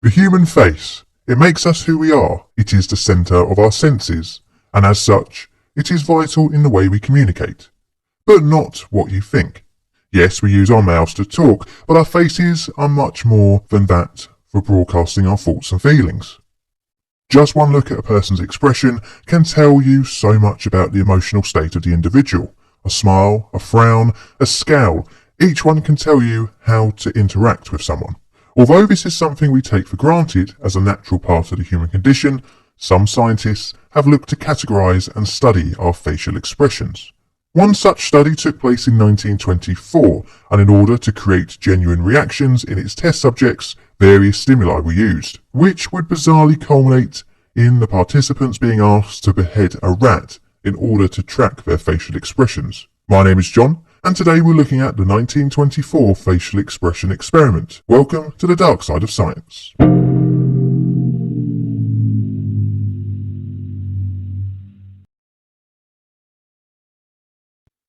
The human face. It makes us who we are. It is the centre of our senses, and as such, it is vital in the way we communicate. But not what you think. Yes, we use our mouths to talk, but our faces are much more than that for broadcasting our thoughts and feelings. Just one look at a person's expression can tell you so much about the emotional state of the individual. A smile, a frown, a scowl, each one can tell you how to interact with someone. Although this is something we take for granted as a natural part of the human condition, some scientists have looked to categorize and study our facial expressions. One such study took place in 1924, and in order to create genuine reactions in its test subjects, various stimuli were used, which would bizarrely culminate in the participants being asked to behead a rat in order to track their facial expressions. My name is John, and today we're looking at the 1924 facial expression experiment. Welcome to the dark side of science.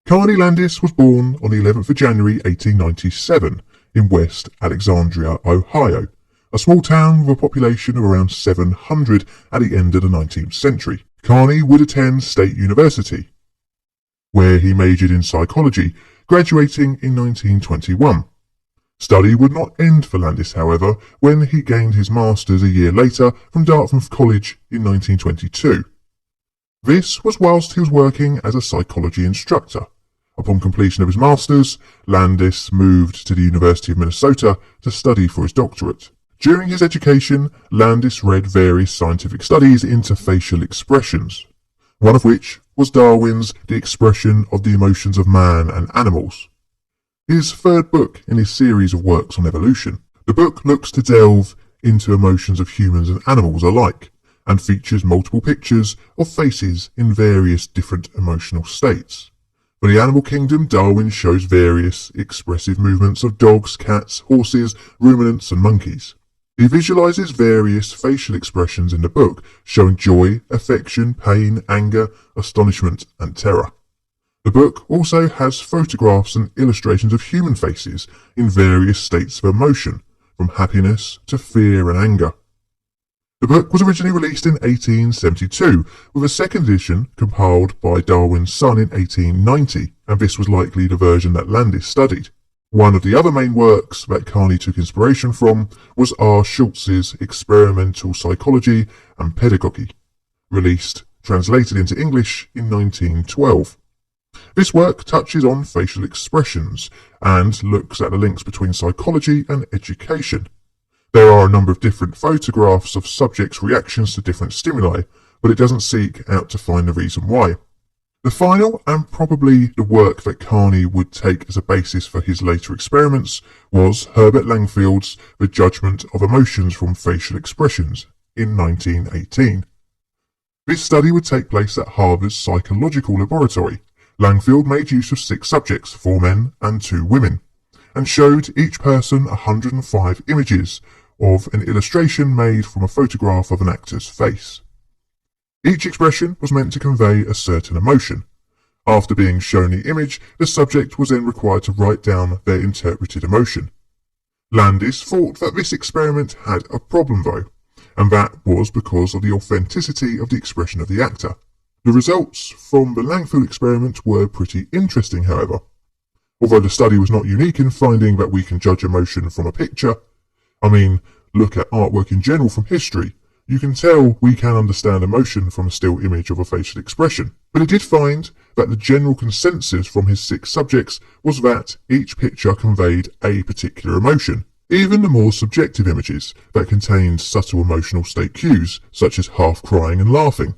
Carney Landis was born on the 11th of January 1897 in West Alexandria, Ohio, a small town with a population of around 700 at the end of the 19th century. Carney would attend State University, where he majored in psychology, graduating in 1921. Study would not end for Landis, however, when he gained his master's a year later from Dartmouth College in 1922. This was whilst he was working as a psychology instructor. Upon completion of his master's, Landis moved to the University of Minnesota to study for his doctorate. During his education, Landis read various scientific studies into facial expressions, one of which was Darwin's The Expression of the Emotions of Man and Animals, his third book in his series of works on evolution. The book looks to delve into emotions of humans and animals alike, and features multiple pictures of faces in various different emotional states. For the animal kingdom, Darwin shows various expressive movements of dogs, cats, horses, ruminants, and monkeys. He visualizes various facial expressions in the book, showing joy, affection, pain, anger, astonishment, and terror. The book also has photographs and illustrations of human faces in various states of emotion, from happiness to fear and anger. The book was originally released in 1872, with a second edition compiled by Darwin's son in 1890, and this was likely the version that Landis studied. One of the other main works that Carney took inspiration from was R. Schulze's Experimental Psychology and Pedagogy, translated into English in 1912. This work touches on facial expressions and looks at the links between psychology and education. There are a number of different photographs of subjects' reactions to different stimuli, but it doesn't seek out to find the reason why. The final, and probably the work that Carney would take as a basis for his later experiments, was Herbert Langfield's The Judgment of Emotions from Facial Expressions in 1918. This study would take place at Harvard's Psychological Laboratory. Langfield made use of 6 subjects, 4 men and 2 women, and showed each person 105 images of an illustration made from a photograph of an actor's face. Each expression was meant to convey a certain emotion. After being shown the image, the subject was then required to write down their interpreted emotion. Landis thought that this experiment had a problem though, and that was because of the authenticity of the expression of the actor. The results from the Langfield experiment were pretty interesting, however. Although the study was not unique in finding that we can judge emotion from a picture, look at artwork in general from history, you can tell we can understand emotion from a still image of a facial expression. But it did find that the general consensus from his 6 subjects was that each picture conveyed a particular emotion, even the more subjective images that contained subtle emotional state cues, such as half crying and laughing.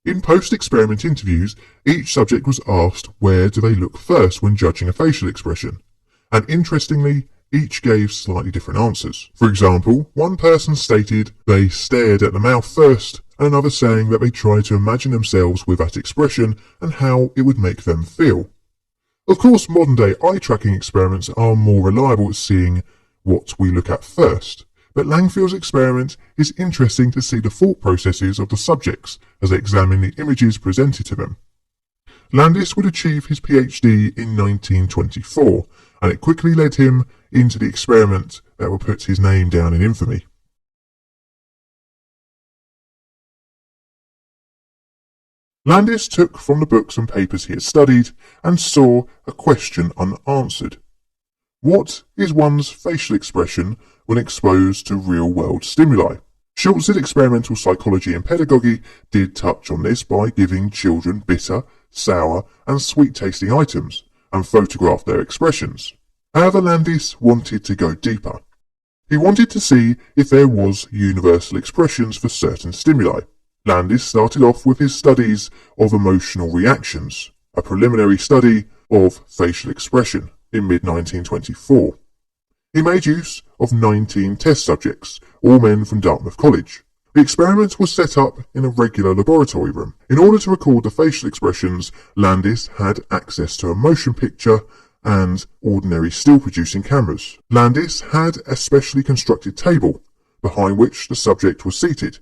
In post-experiment interviews, each subject was asked where do they look first when judging a facial expression, and interestingly, each gave slightly different answers. For example, one person stated they stared at the mouth first, and another saying that they tried to imagine themselves with that expression and how it would make them feel. Of course, modern-day eye-tracking experiments are more reliable at seeing what we look at first, but Langfield's experiment is interesting to see the thought processes of the subjects as they examine the images presented to them. Landis would achieve his PhD in 1924, and it quickly led him into the experiment that would put his name down in infamy. Landis took from the books and papers he had studied and saw a question unanswered. What is one's facial expression when exposed to real-world stimuli? Schulze's experimental psychology and pedagogy did touch on this by giving children bitter, sour and sweet-tasting items and photographed their expressions. However, Landis wanted to go deeper. He wanted to see if there was universal expressions for certain stimuli. Landis started off with his studies of emotional reactions, a preliminary study of facial expression in mid-1924. He made use of 19 test subjects, all men from Dartmouth College. The experiment was set up in a regular laboratory room. In order to record the facial expressions, Landis had access to a motion picture and ordinary still-producing cameras. Landis had a specially constructed table, behind which the subject was seated.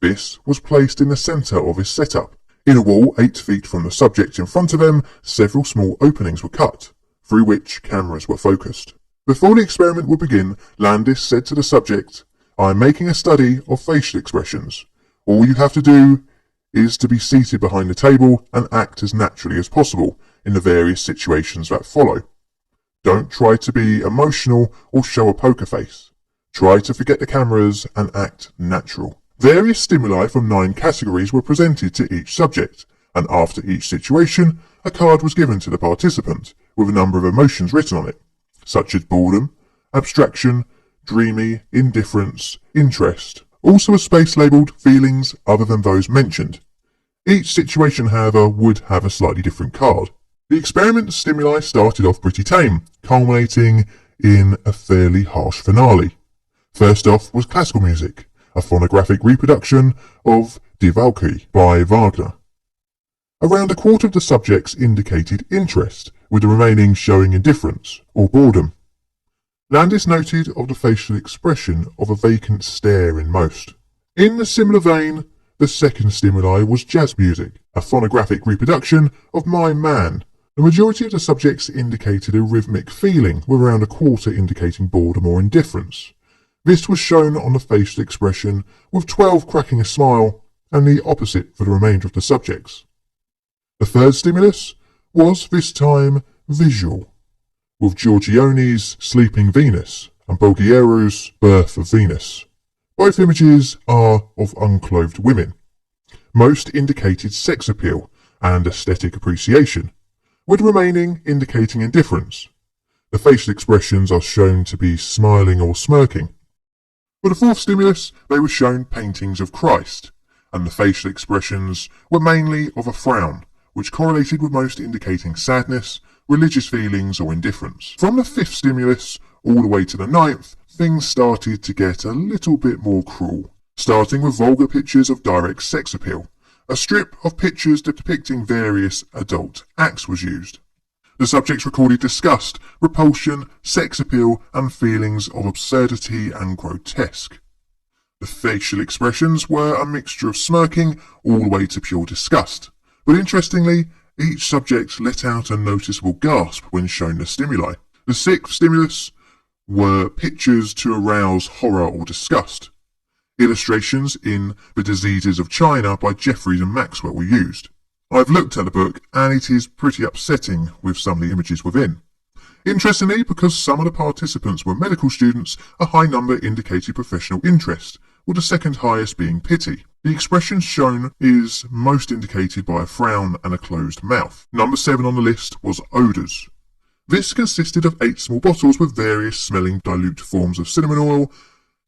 This was placed in the centre of his setup. In a wall 8 feet from the subject in front of them, several small openings were cut, through which cameras were focused. Before the experiment would begin, Landis said to the subject, "I am making a study of facial expressions. All you have to do is to be seated behind the table and act as naturally as possible in the various situations that follow. Don't try to be emotional or show a poker face. Try to forget the cameras and act natural." Various stimuli from 9 categories were presented to each subject, and after each situation, a card was given to the participant with a number of emotions written on it, such as boredom, abstraction, dreamy, indifference, interest. Also a space labelled feelings other than those mentioned. Each situation, however, would have a slightly different card. The experiment stimuli started off pretty tame, culminating in a fairly harsh finale. First off was classical music, a phonographic reproduction of Die Walküre by Wagner. Around a quarter of the subjects indicated interest, with the remaining showing indifference or boredom. Landis noted of the facial expression of a vacant stare in most. In a similar vein, the second stimuli was jazz music, a phonographic reproduction of My Man. The majority of the subjects indicated a rhythmic feeling, with around a quarter indicating boredom or indifference. This was shown on the facial expression, with 12 cracking a smile, and the opposite for the remainder of the subjects. The third stimulus was, this time, visual, with Giorgione's Sleeping Venus and Bulgaro's Birth of Venus. Both images are of unclothed women. Most indicated sex appeal and aesthetic appreciation, with the remaining indicating indifference. The facial expressions are shown to be smiling or smirking. For the fourth stimulus, they were shown paintings of Christ, and the facial expressions were mainly of a frown, which correlated with most indicating sadness, religious feelings or indifference. From the fifth stimulus all the way to the ninth, things started to get a little bit more cruel, starting with vulgar pictures of direct sex appeal. A strip of pictures depicting various adult acts was used. The subjects recorded disgust, repulsion, sex appeal, and feelings of absurdity and grotesque. The facial expressions were a mixture of smirking all the way to pure disgust, but interestingly, each subject let out a noticeable gasp when shown the stimuli. The sixth stimulus were pictures to arouse horror or disgust. Illustrations in The Diseases of China by Jeffries and Maxwell were used. I've looked at the book and it is pretty upsetting with some of the images within. Interestingly, because some of the participants were medical students, a high number indicated professional interest, with the second highest being pity. The expression shown is most indicated by a frown and a closed mouth. Number 7 on the list was odours. This consisted of 8 small bottles with various smelling dilute forms of cinnamon oil,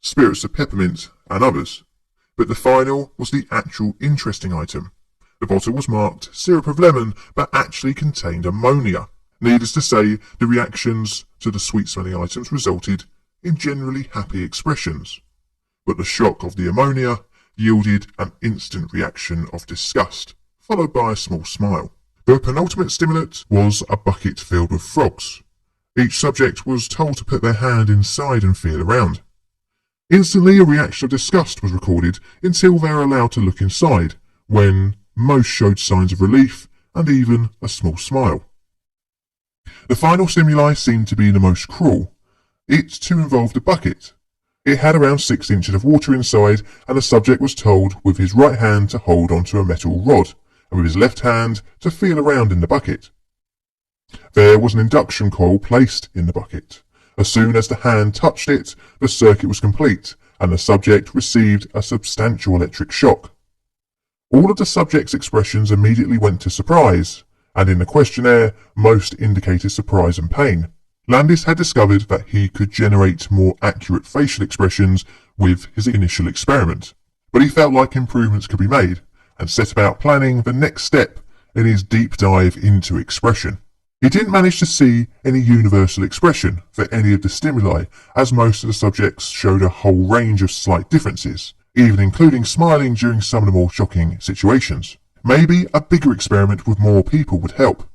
spirits of peppermint and others. But the final was the actual interesting item. The bottle was marked syrup of lemon, but actually contained ammonia. Needless to say, the reactions to the sweet-smelling items resulted in generally happy expressions. But the shock of the ammonia yielded an instant reaction of disgust, followed by a small smile. The penultimate stimulant was a bucket filled with frogs. Each subject was told to put their hand inside and feel around. Instantly, a reaction of disgust was recorded until they were allowed to look inside, when most showed signs of relief and even a small smile. The final stimuli seemed to be the most cruel. It too involved a bucket. It had around 6 inches of water inside, and the subject was told with his right hand to hold onto a metal rod and with his left hand to feel around in the bucket. There was an induction coil placed in the bucket. As soon as the hand touched it, the circuit was complete, and the subject received a substantial electric shock. All of the subject's expressions immediately went to surprise, and in the questionnaire, most indicated surprise and pain. Landis had discovered that he could generate more accurate facial expressions with his initial experiment, but he felt like improvements could be made, and set about planning the next step in his deep dive into expression. He didn't manage to see any universal expression for any of the stimuli, as most of the subjects showed a whole range of slight differences, even including smiling during some of the more shocking situations. Maybe a bigger experiment with more people would help.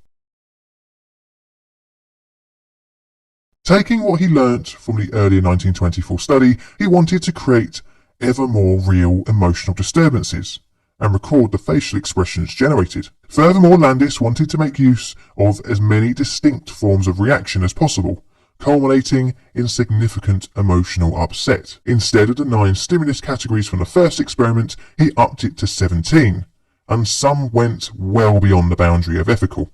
Taking what he learnt from the earlier 1924 study, he wanted to create ever more real emotional disturbances and record the facial expressions generated. Furthermore, Landis wanted to make use of as many distinct forms of reaction as possible, culminating in significant emotional upset. Instead of the 9 stimulus categories from the first experiment, he upped it to 17, and some went well beyond the boundary of ethical.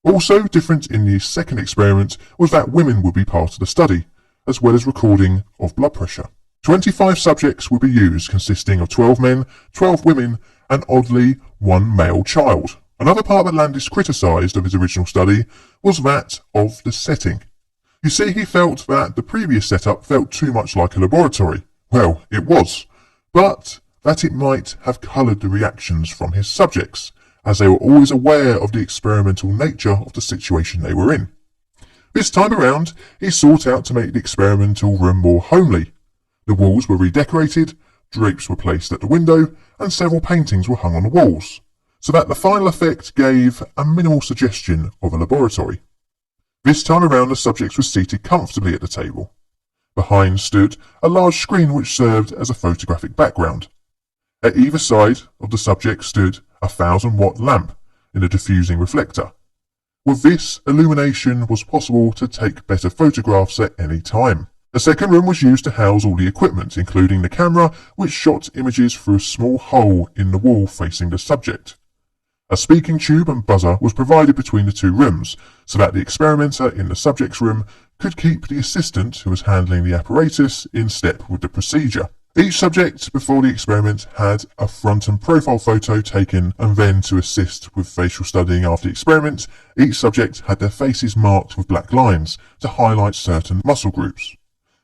Also different in the second experiment was that women would be part of the study, as well as recording of blood pressure. 25 subjects would be used, consisting of 12 men, 12 women, and oddly, 1 male child. Another part that Landis criticised of his original study was that of the setting. You see, he felt that the previous setup felt too much like a laboratory. Well, it was, but that it might have coloured the reactions from his subjects, as they were always aware of the experimental nature of the situation they were in. This time around, he sought out to make the experimental room more homely. The walls were redecorated, drapes were placed at the window, and several paintings were hung on the walls, so that the final effect gave a minimal suggestion of a laboratory. This time around, the subjects were seated comfortably at the table. Behind stood a large screen which served as a photographic background. At either side of the subject stood a 1,000-watt lamp in a diffusing reflector. With this, illumination was possible to take better photographs at any time. The second room was used to house all the equipment, including the camera, which shot images through a small hole in the wall facing the subject. A speaking tube and buzzer was provided between the 2 rooms, so that the experimenter in the subject's room could keep the assistant who was handling the apparatus in step with the procedure. Each subject before the experiment had a front and profile photo taken, and then to assist with facial studying after the experiment, each subject had their faces marked with black lines to highlight certain muscle groups.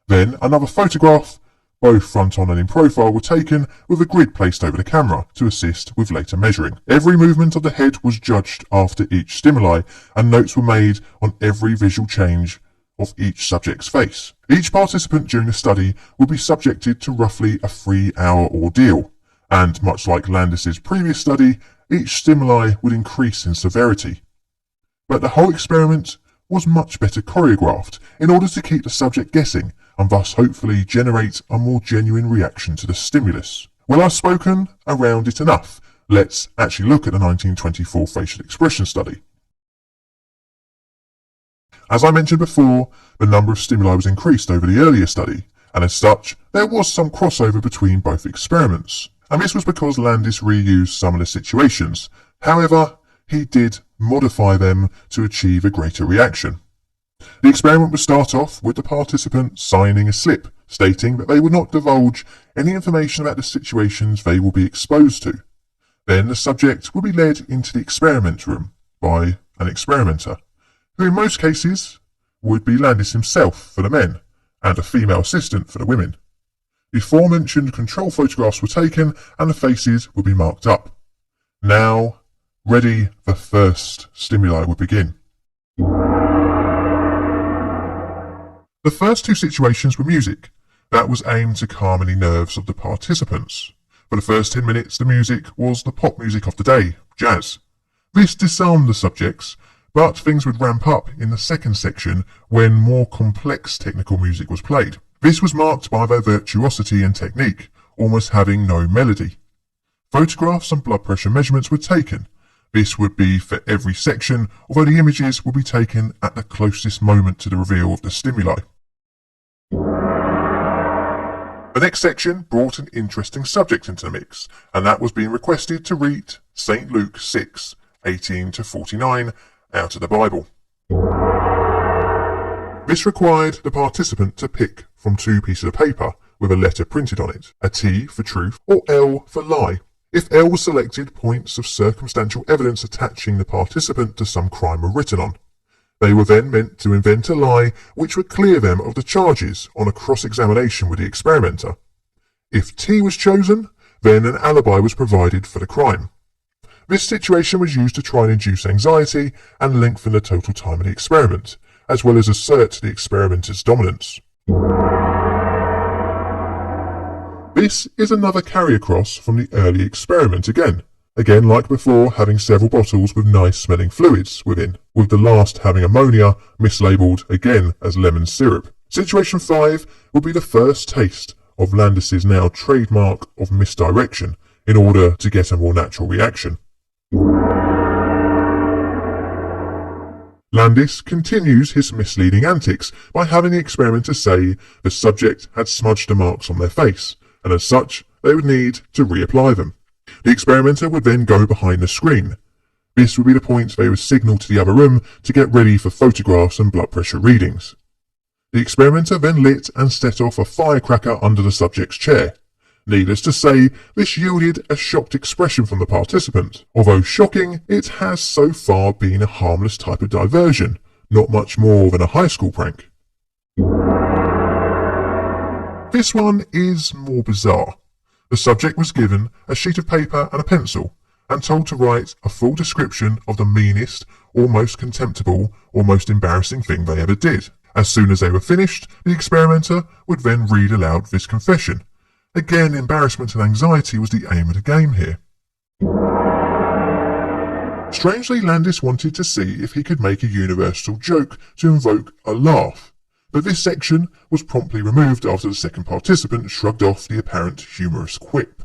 Then another photograph, both front on and in profile, were taken with a grid placed over the camera to assist with later measuring. Every movement of the head was judged after each stimuli, and notes were made on every visual change of each subject's face. Each participant during the study would be subjected to roughly a 3-hour ordeal, and much like Landis's previous study, each stimuli would increase in severity. But the whole experiment was much better choreographed in order to keep the subject guessing, and thus hopefully generate a more genuine reaction to the stimulus. Well, I've spoken around it enough. Let's actually look at the 1924 facial expression study. As I mentioned before, the number of stimuli was increased over the earlier study, and as such, there was some crossover between both experiments. And this was because Landis reused some of the situations. However, he did modify them to achieve a greater reaction. The experiment would start off with the participant signing a slip, stating that they would not divulge any information about the situations they will be exposed to. Then the subject would be led into the experiment room by an experimenter, who in most cases would be Landis himself for the men, and a female assistant for the women. The aforementioned control photographs were taken, and the faces would be marked up. Now, ready, the first stimuli would begin. The first 2 situations were music. That was aimed to calm any nerves of the participants. For the first 10 minutes, the music was the pop music of the day, jazz. This disarmed the subjects, but things would ramp up in the second section when more complex technical music was played. This was marked by their virtuosity and technique, almost having no melody. Photographs and blood pressure measurements were taken. This would be for every section, although the images would be taken at the closest moment to the reveal of the stimuli. The next section brought an interesting subject into the mix, and that was being requested to read St. Luke 6:18-49 out of the Bible. This required the participant to pick from two pieces of paper with a letter printed on it, a T for truth or L for lie. If L was selected, points of circumstantial evidence attaching the participant to some crime were written on. They were then meant to invent a lie which would clear them of the charges on a cross-examination with the experimenter. If T was chosen, then an alibi was provided for the crime. This situation was used to try and induce anxiety and lengthen the total time of the experiment, as well as assert the experimenter's dominance. This is another carry across from the early experiment again. Again, like before, having several bottles with nice smelling fluids within, with the last having ammonia mislabeled again as lemon syrup. Situation 5 will be the first taste of Landis's now trademark of misdirection in order to get a more natural reaction. Landis continues his misleading antics by having the experimenter say the subject had smudged the marks on their face, and as such, they would need to reapply them. The experimenter would then go behind the screen. This would be the point they would signal to the other room to get ready for photographs and blood pressure readings. The experimenter then lit and set off a firecracker under the subject's chair. Needless to say, this yielded a shocked expression from the participant. Although shocking, it has so far been a harmless type of diversion, not much more than a high school prank. This one is more bizarre. The subject was given a sheet of paper and a pencil, and told to write a full description of the meanest, or most contemptible, or most embarrassing thing they ever did. As soon as they were finished, the experimenter would then read aloud this confession. Again, embarrassment and anxiety was the aim of the game here. Strangely, Landis wanted to see if he could make a universal joke to invoke a laugh, but this section was promptly removed after the second participant shrugged off the apparent humorous quip.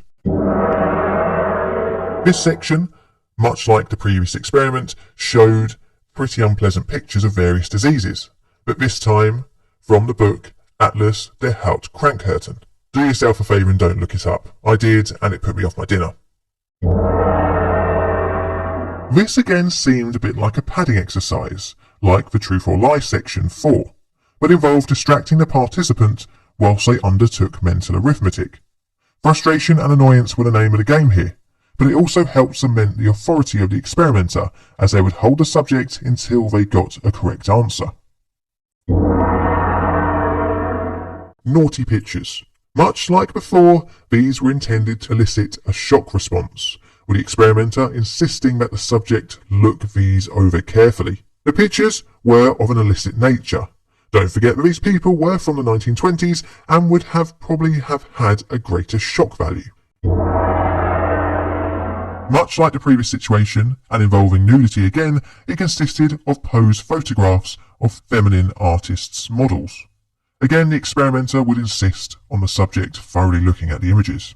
This section, much like the previous experiment, showed pretty unpleasant pictures of various diseases, but this time from the book Atlas der Haut-Krankheiten. Do yourself a favour and don't look it up. I did, and it put me off my dinner. This again seemed a bit like a padding exercise, like the Truth or Lie section 4, but involved distracting the participant whilst they undertook mental arithmetic. Frustration and annoyance were the name of the game here, but it also helped cement the authority of the experimenter as they would hold the subject until they got a correct answer. Naughty pictures. Much like before, these were intended to elicit a shock response, with the experimenter insisting that the subject look these over carefully. The pictures were of an illicit nature. Don't forget that these people were from the 1920s and would probably have had a greater shock value. Much like the previous situation, and involving nudity again, it consisted of posed photographs of feminine artists' models. Again, the experimenter would insist on the subject thoroughly looking at the images.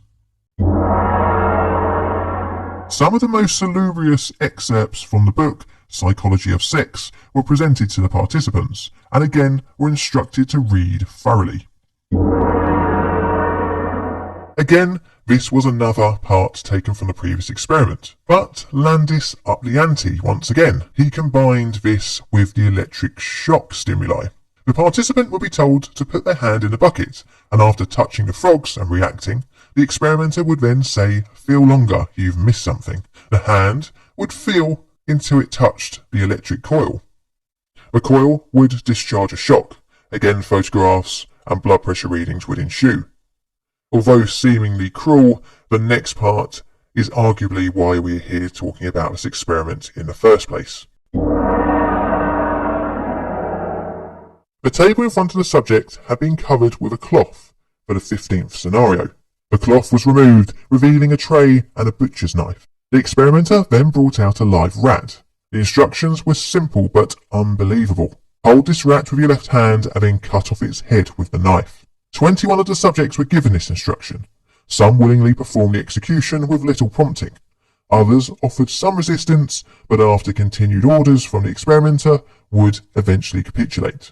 Some of the most salubrious excerpts from the book Psychology of Sex were presented to the participants, and again were instructed to read thoroughly. Again, this was another part taken from the previous experiment, but Landis upped the ante once again. He combined this with the electric shock stimuli. The participant would be told to put their hand in the bucket, and after touching the frogs and reacting, the experimenter would then say, "Feel longer, you've missed something." The hand would feel until it touched the electric coil. The coil would discharge a shock. Again, photographs and blood pressure readings would ensue. Although seemingly cruel, the next part is arguably why we're here talking about this experiment in the first place. The table in front of the subject had been covered with a cloth for the 15th scenario. The cloth was removed, revealing a tray and a butcher's knife. The experimenter then brought out a live rat. The instructions were simple but unbelievable. Hold this rat with your left hand and then cut off its head with the knife. 21 of the subjects were given this instruction. Some willingly performed the execution with little prompting. Others offered some resistance, but after continued orders from the experimenter, would eventually capitulate.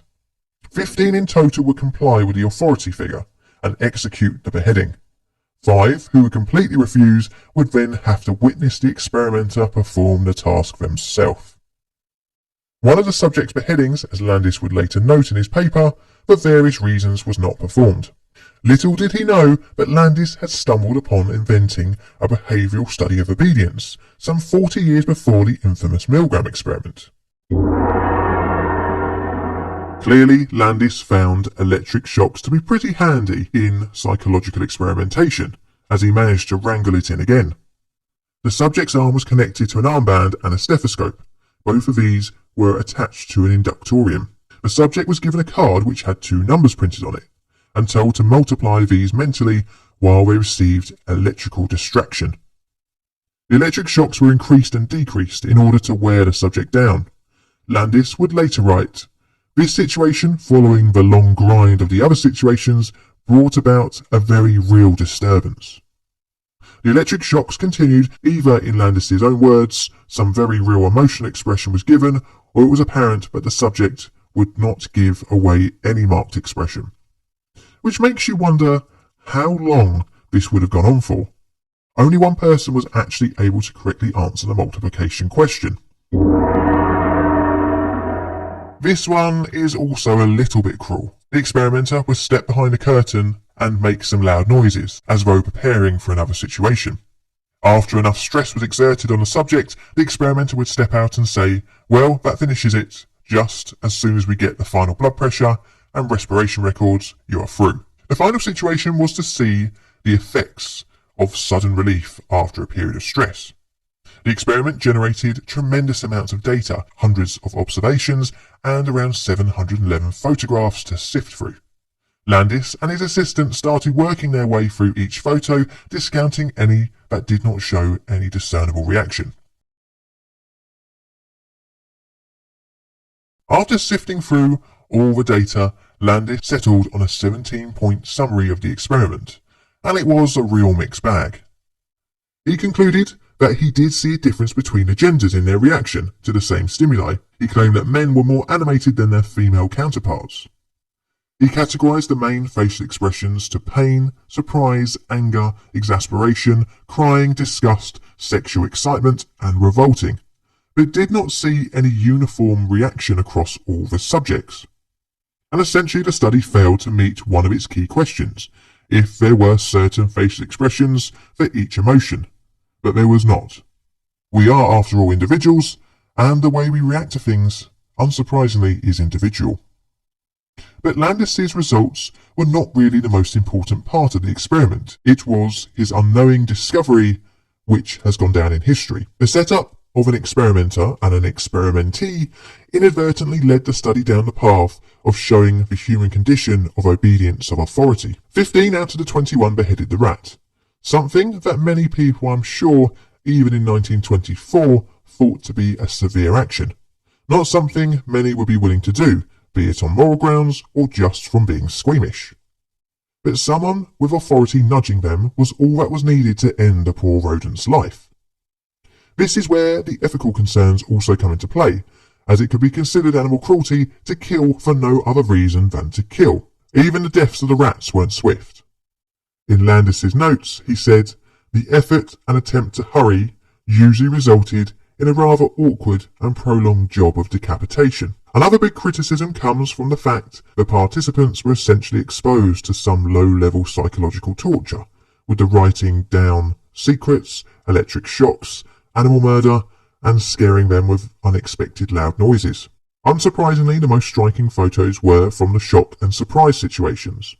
15 in total would comply with the authority figure and execute the beheading. 5 who would completely refuse would then have to witness the experimenter perform the task themselves. One of the subject's beheadings, as Landis would later note in his paper, for various reasons was not performed. Little did he know that Landis had stumbled upon inventing a behavioural study of obedience, some 40 years before the infamous Milgram experiment. Clearly, Landis found electric shocks to be pretty handy in psychological experimentation, as he managed to wrangle it in again. The subject's arm was connected to an armband and a stethoscope. Both of these were attached to an inductorium. The subject was given a card which had 2 numbers printed on it, and told to multiply these mentally while they received electrical distraction. The electric shocks were increased and decreased in order to wear the subject down. Landis would later write, "This situation, following the long grind of the other situations, brought about a very real disturbance." The electric shocks continued either in Landis's own words, some very real emotional expression was given, or it was apparent that the subject would not give away any marked expression. Which makes you wonder how long this would have gone on for. Only one person was actually able to correctly answer the multiplication question. This one is also a little bit cruel. The experimenter would step behind a curtain and make some loud noises, as though preparing for another situation. After enough stress was exerted on the subject, the experimenter would step out and say, "Well, that finishes it. Just as soon as we get the final blood pressure and respiration records, you are through." The final situation was to see the effects of sudden relief after a period of stress. The experiment generated tremendous amounts of data, hundreds of observations, and around 711 photographs to sift through. Landis and his assistant started working their way through each photo, discounting any that did not show any discernible reaction. After sifting through all the data, Landis settled on a 17-point summary of the experiment, and it was a real mixed bag. He concluded that he did see a difference between the genders in their reaction to the same stimuli. He claimed that men were more animated than their female counterparts. He categorized the main facial expressions to pain, surprise, anger, exasperation, crying, disgust, sexual excitement, and revolting, but did not see any uniform reaction across all the subjects. And essentially the study failed to meet one of its key questions, if there were certain facial expressions for each emotion. But there was not. We are, after all, individuals, and the way we react to things, unsurprisingly, is individual. But Landis's results were not really the most important part of the experiment. It was his unknowing discovery which has gone down in history. The setup of an experimenter and an experimentee inadvertently led the study down the path of showing the human condition of obedience of authority. 15 out of the 21 beheaded the rat. Something that many people, I'm sure, even in 1924, thought to be a severe action. Not something many would be willing to do, be it on moral grounds or just from being squeamish. But someone with authority nudging them was all that was needed to end the poor rodent's life. This is where the ethical concerns also come into play, as it could be considered animal cruelty to kill for no other reason than to kill. Even the deaths of the rats weren't swift. In Landis's notes, he said, "The effort and attempt to hurry usually resulted in a rather awkward and prolonged job of decapitation." Another big criticism comes from the fact the participants were essentially exposed to some low-level psychological torture, with the writing down secrets, electric shocks, animal murder, and scaring them with unexpected loud noises. Unsurprisingly, the most striking photos were from the shock and surprise situations.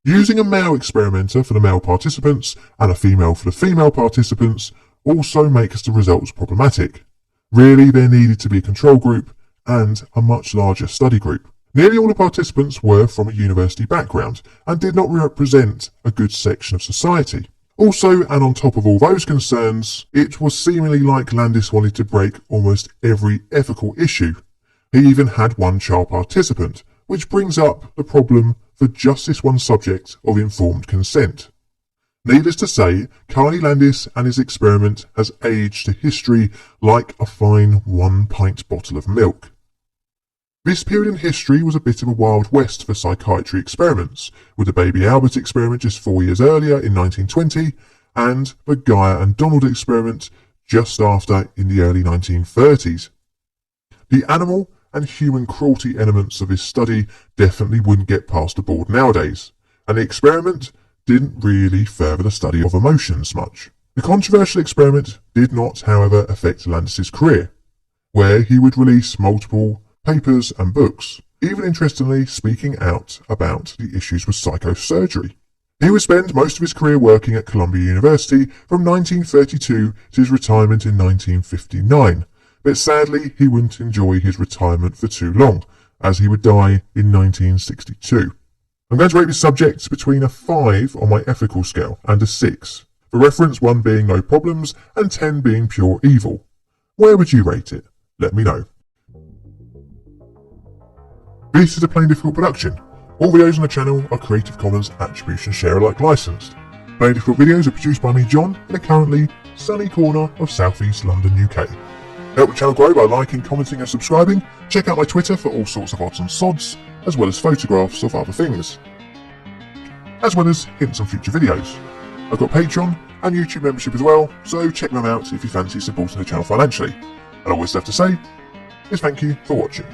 Using a male experimenter for the male participants and a female for the female participants also makes the results problematic. Really, there needed to be a control group and a much larger study group. Nearly all the participants were from a university background and did not represent a good section of society. Also, and on top of all those concerns, it was seemingly like Landis wanted to break almost every ethical issue. He even had one child participant, which brings up the problem for just this one subject of informed consent. Needless to say, Carney Landis and his experiment has aged to history like a fine 1-pint bottle of milk. This period in history was a bit of a wild west for psychiatry experiments, with the baby Albert experiment just 4 years earlier in 1920, and the Gaia and Donald experiment just after in the early 1930s. The animal and human cruelty elements of his study definitely wouldn't get past the board nowadays, and the experiment didn't really further the study of emotions much. The controversial experiment did not, however, affect Landis's career, where he would release multiple papers and books, even interestingly speaking out about the issues with psychosurgery. He would spend most of his career working at Columbia University from 1932 to his retirement in 1959, but sadly he wouldn't enjoy his retirement for too long, as he would die in 1962. I'm going to rate this subject between a 5 on my ethical scale and a 6, for reference 1 being no problems and 10 being pure evil. Where would you rate it? Let me know. This is a Plain Difficult production. All videos on the channel are Creative Commons Attribution Share Alike licensed. Plain Difficult videos are produced by me, John, in a currently sunny corner of South East London, UK. Help the channel grow by liking, commenting and subscribing. Check out my Twitter for all sorts of odds and sods, as well as photographs of other things, as well as hints on future videos. I've got Patreon and YouTube membership as well, so check them out if you fancy supporting the channel financially. And all I have to say is thank you for watching.